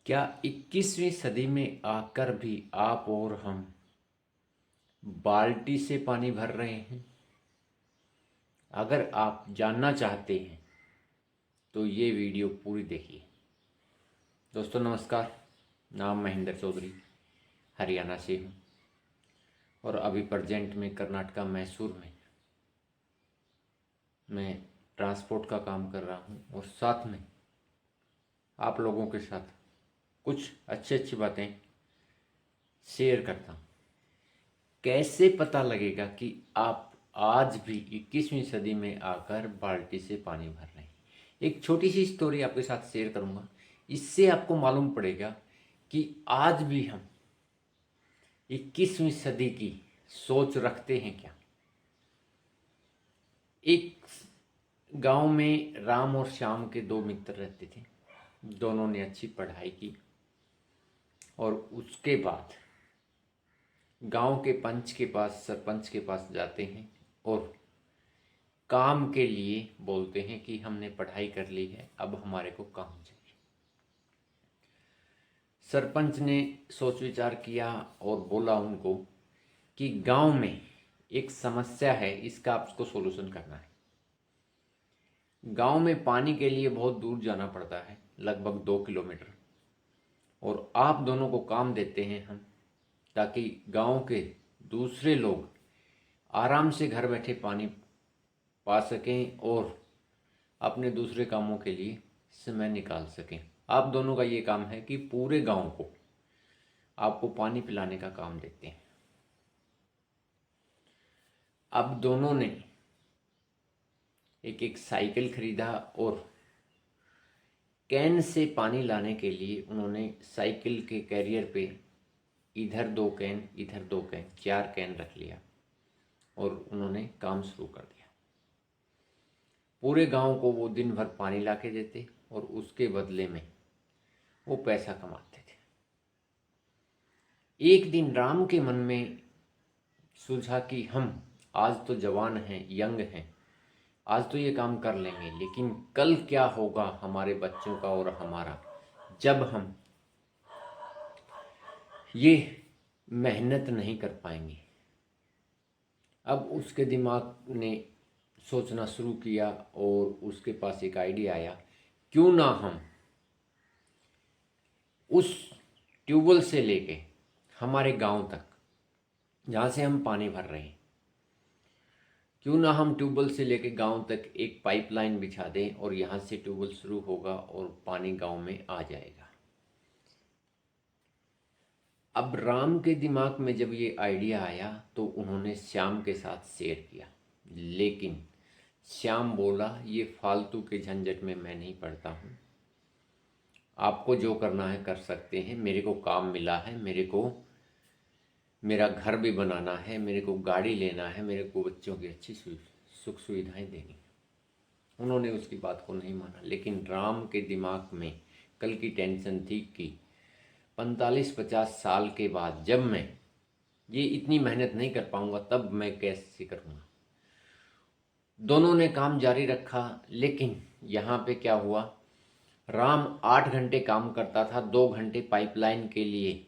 क्या 21वीं सदी में आकर भी आप और हम बाल्टी से पानी भर रहे हैं? अगर आप जानना चाहते हैं तो ये वीडियो पूरी देखिए। दोस्तों नमस्कार, नाम महेंद्र चौधरी, हरियाणा से हूँ और अभी प्रेजेंट में कर्नाटका मैसूर में मैं ट्रांसपोर्ट का काम कर रहा हूँ और साथ में आप लोगों के साथ कुछ अच्छी बातें शेयर करता हूँ। कैसे पता लगेगा कि आप आज भी 21वीं सदी में आकर बाल्टी से पानी भर रहे हैं? एक छोटी सी स्टोरी आपके साथ शेयर करूंगा। इससे आपको मालूम पड़ेगा कि आज भी हम 21वीं सदी की सोच रखते हैं क्या। एक गांव में राम और श्याम के दो मित्र रहते थे। दोनों ने अच्छी पढ़ाई की और उसके बाद गांव के पंच के पास, सरपंच के पास जाते हैं और काम के लिए बोलते हैं कि हमने पढ़ाई कर ली है, अब हमारे को काम चाहिए। सरपंच ने सोच विचार किया और बोला उनको कि गांव में एक समस्या है, इसका आपको सोल्यूशन करना है। गांव में पानी के लिए बहुत दूर जाना पड़ता है, लगभग 2 किलोमीटर, और आप दोनों को काम देते हैं हम, ताकि गांव के दूसरे लोग आराम से घर बैठे पानी पा सकें और अपने दूसरे कामों के लिए समय निकाल सकें। आप दोनों का ये काम है कि पूरे गांव को आपको पानी पिलाने का काम देते हैं। अब दोनों ने एक एक साइकिल खरीदा और कैन से पानी लाने के लिए उन्होंने साइकिल के कैरियर पे इधर 2 कैन, इधर 2 कैन, 4 कैन रख लिया और उन्होंने काम शुरू कर दिया। पूरे गांव को वो दिन भर पानी ला के देते और उसके बदले में वो पैसा कमाते थे। एक दिन राम के मन में सूझा कि हम आज तो जवान हैं, यंग हैं, आज तो ये काम कर लेंगे, लेकिन कल क्या होगा हमारे बच्चों का और हमारा, जब हम ये मेहनत नहीं कर पाएंगे। अब उसके दिमाग ने सोचना शुरू किया और उसके पास एक आइडिया आया, क्यों ना हम उस ट्यूबवेल से लेके हमारे गांव तक, जहाँ से हम पानी भर रहे हैं, क्यों ना हम ट्यूबवेल से लेके गांव तक एक पाइपलाइन बिछा दें और यहाँ से ट्यूबवेल शुरू होगा और पानी गांव में आ जाएगा। अब राम के दिमाग में जब ये आइडिया आया तो उन्होंने श्याम के साथ शेयर किया, लेकिन श्याम बोला, ये फालतू के झंझट में मैं नहीं पड़ता हूँ, आपको जो करना है कर सकते हैं, मेरे को काम मिला है, मेरे को मेरा घर भी बनाना है, मेरे को गाड़ी लेना है, मेरे को बच्चों की अच्छी सुख सुविधाएं देनी। उन्होंने उसकी बात को नहीं माना, लेकिन राम के दिमाग में कल की टेंशन थी कि 45-50 साल के बाद जब मैं ये इतनी मेहनत नहीं कर पाऊंगा तब मैं कैसे करूँगा। दोनों ने काम जारी रखा, लेकिन यहाँ पे क्या हुआ, राम 8 घंटे काम करता था, 2 घंटे पाइपलाइन के लिए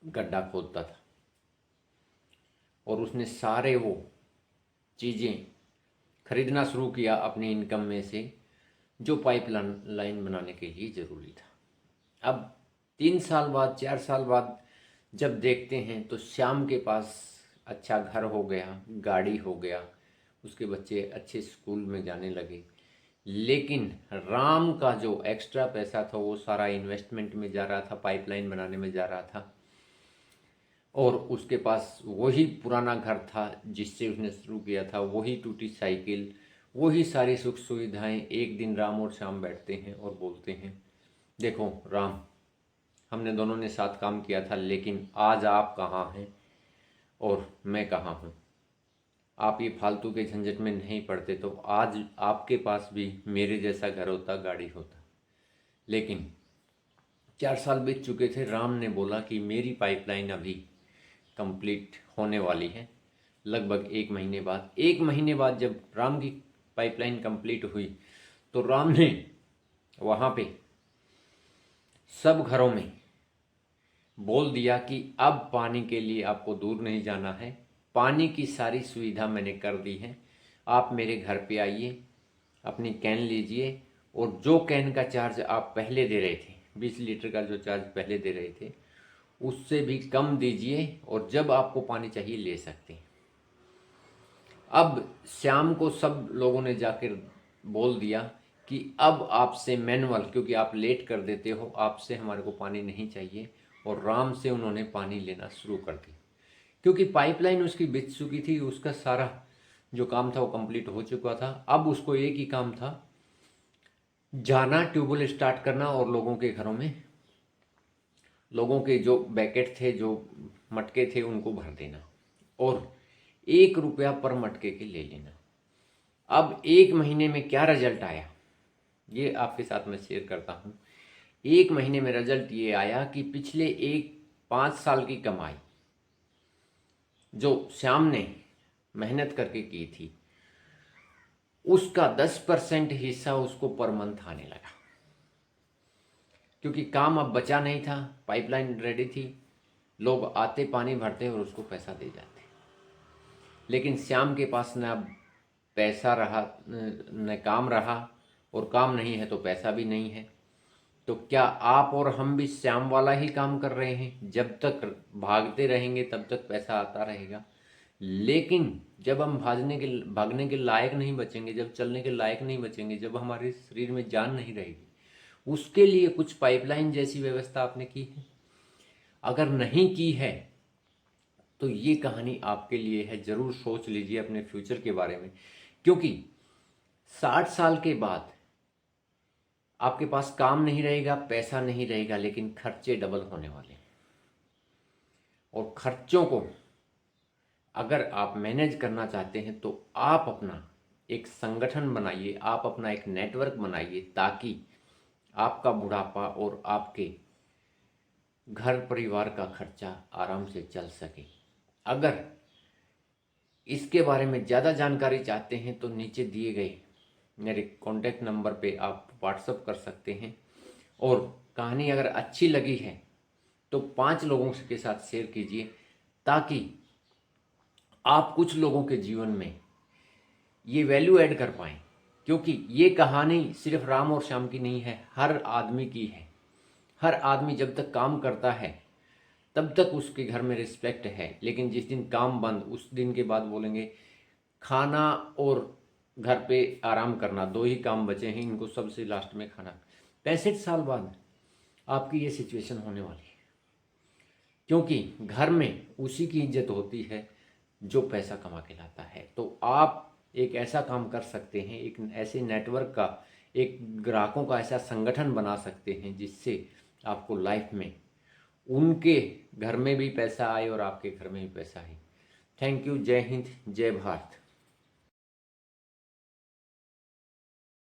गड्ढा खोदता था और उसने सारे वो चीज़ें खरीदना शुरू किया अपनी इनकम में से जो पाइपलाइन बनाने के लिए ज़रूरी था। अब 3 साल बाद, 4 साल बाद जब देखते हैं तो श्याम के पास अच्छा घर हो गया, गाड़ी हो गया, उसके बच्चे अच्छे स्कूल में जाने लगे, लेकिन राम का जो एक्स्ट्रा पैसा था वो सारा इन्वेस्टमेंट में जा रहा था, पाइपलाइन बनाने में जा रहा था, और उसके पास वही पुराना घर था जिससे उसने शुरू किया था, वही टूटी साइकिल, वही सारी सुख सुविधाएं। एक दिन राम और श्याम बैठते हैं और बोलते हैं, देखो राम, हमने दोनों ने साथ काम किया था, लेकिन आज आप कहाँ हैं और मैं कहाँ हूँ। आप ये फालतू के झंझट में नहीं पड़ते तो आज आपके पास भी मेरे जैसा घर होता, गाड़ी होता। लेकिन 4 साल बीत चुके थे। राम ने बोला कि मेरी पाइपलाइन अभी कंप्लीट होने वाली है, लगभग 1 महीने बाद। 1 महीने बाद जब राम की पाइपलाइन कंप्लीट हुई तो राम ने वहाँ पे सब घरों में बोल दिया कि अब पानी के लिए आपको दूर नहीं जाना है, पानी की सारी सुविधा मैंने कर दी है, आप मेरे घर पे आइए, अपनी कैन लीजिए और जो कैन का चार्ज आप पहले दे रहे थे, 20 लीटर का जो चार्ज पहले दे रहे थे उससे भी कम दीजिए और जब आपको पानी चाहिए ले सकते हैं। अब शाम को सब लोगों ने जाकर बोल दिया कि अब आपसे मैनुअल, क्योंकि आप लेट कर देते हो, आपसे हमारे को पानी नहीं चाहिए, और राम से उन्होंने पानी लेना शुरू कर दी। क्योंकि पाइपलाइन उसकी बिछ चुकी थी, उसका सारा जो काम था वो कंप्लीट हो चुका था। अब उसको एक ही काम था, जाना, ट्यूबवेल स्टार्ट करना और लोगों के घरों में लोगों के जो बैकेट थे, जो मटके थे, उनको भर देना और 1 रुपया पर मटके के ले लेना। अब 1 महीने में क्या रिजल्ट आया ये आपके साथ मैं शेयर करता हूँ। 1 महीने में रिजल्ट ये आया कि पिछले 5 साल की कमाई जो श्याम ने मेहनत करके की थी उसका 10% हिस्सा उसको पर मंथ आने लगा। क्योंकि काम अब बचा नहीं था, पाइपलाइन रेडी थी, लोग आते पानी भरते और उसको पैसा दे जाते। लेकिन श्याम के पास न पैसा रहा न काम रहा, और काम नहीं है तो पैसा भी नहीं है। तो क्या आप और हम भी श्याम वाला ही काम कर रहे हैं? जब तक भागते रहेंगे तब तक पैसा आता रहेगा, लेकिन जब हम भागने के लायक नहीं बचेंगे, जब चलने के लायक नहीं बचेंगे, जब हमारे शरीर में जान नहीं रहेगी, उसके लिए कुछ पाइपलाइन जैसी व्यवस्था आपने की है? अगर नहीं की है तो ये कहानी आपके लिए है। ज़रूर सोच लीजिए अपने फ्यूचर के बारे में, क्योंकि 60 साल के बाद आपके पास काम नहीं रहेगा, पैसा नहीं रहेगा, लेकिन खर्चे डबल होने वाले हैं। और खर्चों को अगर आप मैनेज करना चाहते हैं तो आप अपना एक संगठन बनाइए, आप अपना एक नेटवर्क बनाइए, ताकि आपका बुढ़ापा और आपके घर परिवार का खर्चा आराम से चल सके। अगर इसके बारे में ज़्यादा जानकारी चाहते हैं तो नीचे दिए गए मेरे कॉन्टैक्ट नंबर पे आप व्हाट्सअप कर सकते हैं। और कहानी अगर अच्छी लगी है तो 5 लोगों के साथ शेयर कीजिए, ताकि आप कुछ लोगों के जीवन में ये वैल्यू ऐड कर पाएँ। क्योंकि ये कहानी सिर्फ राम और श्याम की नहीं है, हर आदमी की है। हर आदमी जब तक काम करता है तब तक उसके घर में रिस्पेक्ट है, लेकिन जिस दिन काम बंद, उस दिन के बाद बोलेंगे खाना और घर पे आराम करना, 2 ही काम बचे हैं, इनको सबसे लास्ट में खाना। 65 साल बाद आपकी ये सिचुएशन होने वाली है, क्योंकि घर में उसी की इज्जत होती है जो पैसा कमा के लाता है। तो आप एक ऐसा काम कर सकते हैं, एक ऐसे नेटवर्क का, एक ग्राहकों का ऐसा संगठन बना सकते हैं जिससे आपको लाइफ में उनके घर में भी पैसा आए और आपके घर में भी पैसा आए। Thank you. जय हिंद, जय भारत।